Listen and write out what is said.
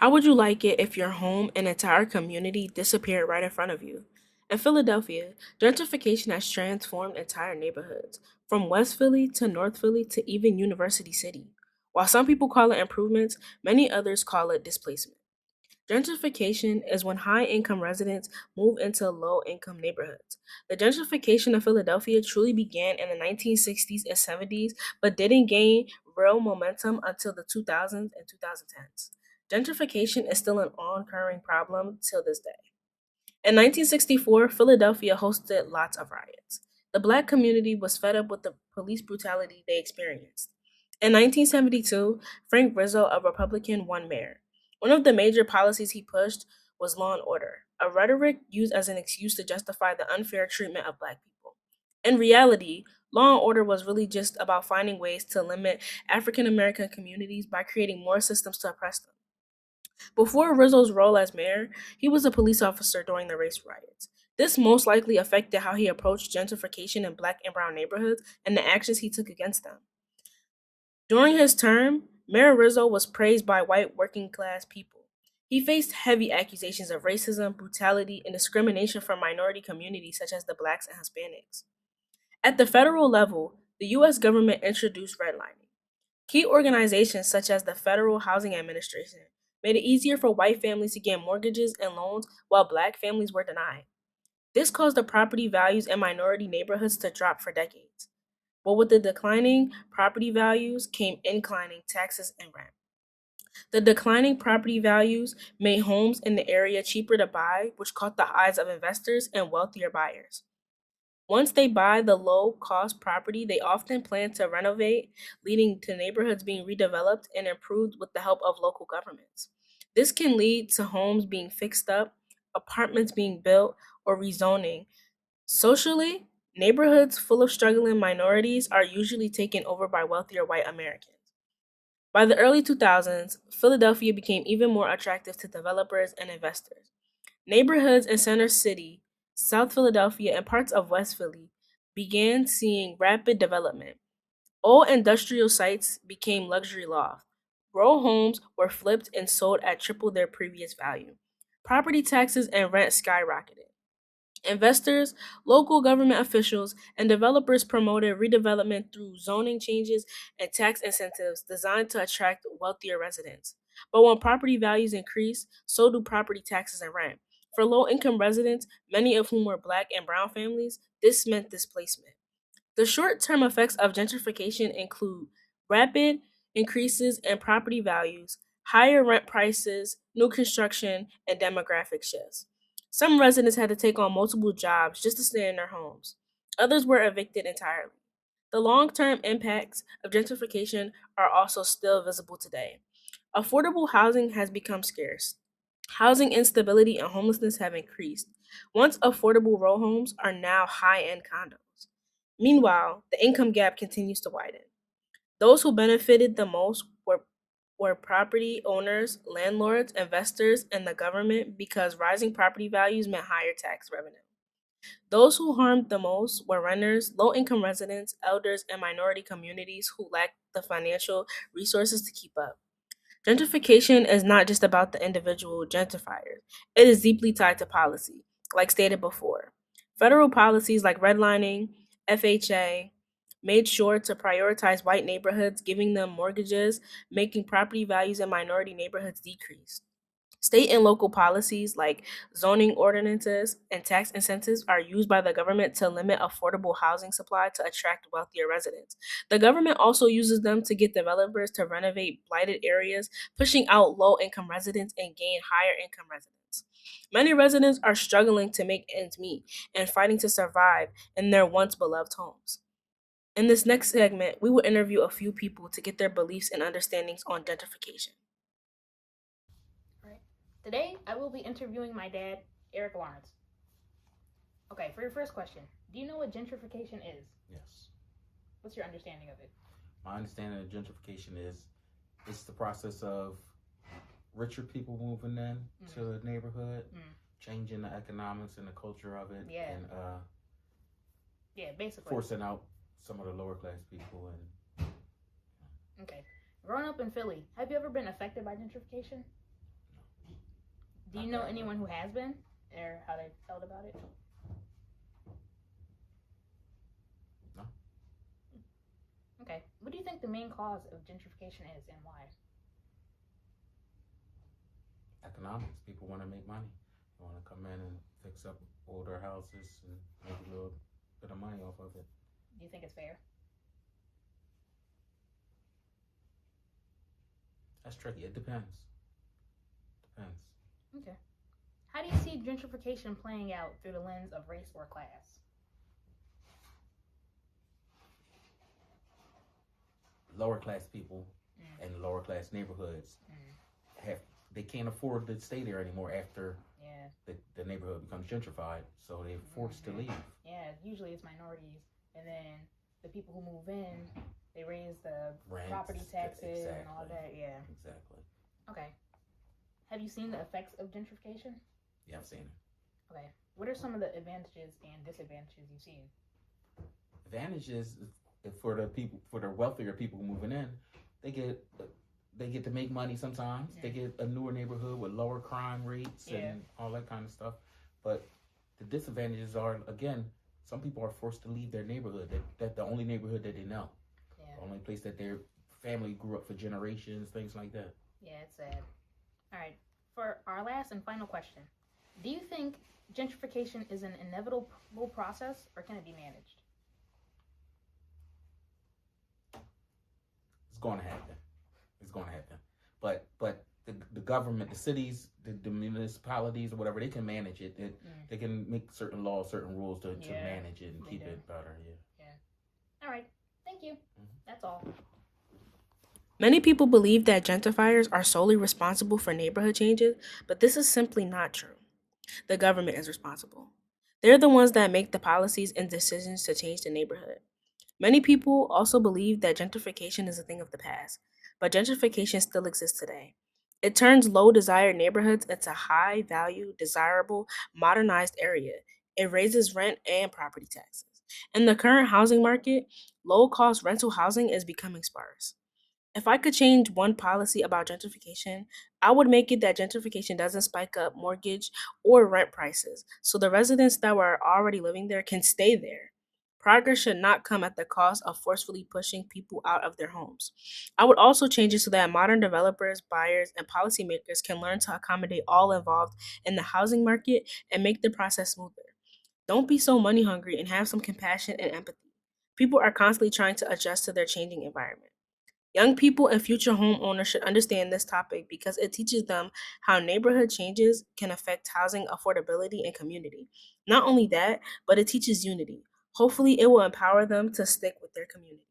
How would you like it if your home and entire community disappeared right in front of you? In Philadelphia, gentrification has transformed entire neighborhoods, from West Philly to North Philly to even University City. While some people call it improvements, many others call it displacement. Gentrification is when high income residents move into low income neighborhoods. The gentrification of Philadelphia truly began in the 1960s and 70s, but didn't gain real momentum until the 2000s and 2010s. Gentrification is still an ongoing problem till this day. In 1964, Philadelphia hosted lots of riots. The black community was fed up with the police brutality they experienced. In 1972, Frank Rizzo, a Republican, won mayor. One of the major policies he pushed was law and order, a rhetoric used as an excuse to justify the unfair treatment of black people. In reality, law and order was really just about finding ways to limit African American communities by creating more systems to oppress them. Before Rizzo's role as mayor, he was a police officer during the race riots. This most likely affected how he approached gentrification in black and brown neighborhoods and the actions he took against them. During his term, Mayor Rizzo was praised by white working class people. He faced heavy accusations of racism, brutality, and discrimination from minority communities such as the blacks and Hispanics. At the federal level, the U.S. government introduced redlining. Key organizations such as the Federal Housing Administration made it easier for white families to get mortgages and loans while black families were denied. This caused the property values in minority neighborhoods to drop for decades. But with the declining property values came inclining taxes and rent. The declining property values made homes in the area cheaper to buy, which caught the eyes of investors and wealthier buyers. Once they buy the low cost property, they often plan to renovate, leading to neighborhoods being redeveloped and improved with the help of local governments. This can lead to homes being fixed up, apartments being built, or rezoning. Socially, neighborhoods full of struggling minorities are usually taken over by wealthier white Americans. By the early 2000s, Philadelphia became even more attractive to developers and investors. Neighborhoods in Center City, South Philadelphia, and parts of West Philly began seeing rapid development. Old industrial sites became luxury lofts. Row homes were flipped and sold at triple their previous value. Property taxes and rent skyrocketed. Investors, local government officials, and developers promoted redevelopment through zoning changes and tax incentives designed to attract wealthier residents. But when property values increase, so do property taxes and rent. For low income residents, many of whom were black and brown families, this meant displacement. The short term effects of gentrification include rapid increases in property values, higher rent prices, new construction, and demographic shifts. Some residents had to take on multiple jobs just to stay in their homes. Others were evicted entirely. The long term impacts of gentrification are also still visible today. Affordable housing has become scarce. Housing instability and homelessness have increased. Once affordable row homes are now high end condos. Meanwhile, the income gap continues to widen. Those who benefited the most were property owners, landlords, investors, and the government because rising property values meant higher tax revenue. Those who harmed the most were renters, low income residents, elders, and minority communities who lacked the financial resources to keep up. Gentrification is not just about the individual gentrifiers, it is deeply tied to policy, like stated before. Federal policies like redlining, FHA, made sure to prioritize white neighborhoods, giving them mortgages, making property values in minority neighborhoods decrease. State and local policies like zoning ordinances and tax incentives are used by the government to limit affordable housing supply to attract wealthier residents. The government also uses them to get developers to renovate blighted areas, pushing out low income residents and gain higher income residents. Many residents are struggling to make ends meet and fighting to survive in their once beloved homes. In this next segment, we will interview a few people to get their beliefs and understandings on gentrification. Right. Today, I will be interviewing my dad, Eric Lawrence. Okay, for your first question, do you know what gentrification is? Yes. What's your understanding of it? My understanding of gentrification is it's the process of richer people moving in to the neighborhood, Mm. changing the economics and the culture of it, Yeah. and Yeah, basically. forcing out some of the lower class people. And Okay. Growing up in Philly, have you ever been affected by gentrification? Do you know anyone who has been, or how they felt about it? No. Okay. What do you think the main cause of gentrification is, and why? Economics. People want to make money. They want to come in and fix up older houses and make a little bit of money off of it. Do you think it's fair? That's tricky. It depends. Depends. Okay. How do you see gentrification playing out through the lens of race or class? Lower class people and lower class neighborhoods they can't afford to stay there anymore after the neighborhood becomes gentrified, so they're forced to leave. Yeah, usually it's minorities, and then the people who move in, they raise the property taxes and all that. Yeah, exactly. Okay. Have you seen the effects of gentrification? Yeah, I've seen it. Okay. What are some of the advantages and disadvantages you've seen? Advantages for the wealthier people moving in, they get to make money sometimes. They get a newer neighborhood with lower crime rates and all that kind of stuff. But the disadvantages are, again, some people are forced to leave their neighborhood. That's the only neighborhood that they know. Yeah. The only place that their family grew up for generations, things like that. Yeah, it's sad. All right. For our last and final question, do you think gentrification is an inevitable process, or can it be managed? It's going to happen. It's going to happen. But the government, the cities, the municipalities, or whatever, they can manage it. They can make certain laws, certain rules to manage it and keep it better. Yeah. All right. Thank you. That's all. Many people believe that gentrifiers are solely responsible for neighborhood changes, but this is simply not true. The government is responsible. They're the ones that make the policies and decisions to change the neighborhood. Many people also believe that gentrification is a thing of the past, but gentrification still exists today. It turns low desired neighborhoods into high value, desirable, modernized area. It raises rent and property taxes. In the current housing market, low cost rental housing is becoming sparse. If I could change one policy about gentrification, I would make it that gentrification doesn't spike up mortgage or rent prices, so the residents that were already living there can stay there. Progress should not come at the cost of forcefully pushing people out of their homes. I would also change it so that modern developers, buyers, and policymakers can learn to accommodate all involved in the housing market and make the process smoother. Don't be so money hungry and have some compassion and empathy. People are constantly trying to adjust to their changing environment. Young people and future homeowners should understand this topic because it teaches them how neighborhood changes can affect housing affordability and community. Not only that, but it teaches unity. Hopefully, it will empower them to stick with their community.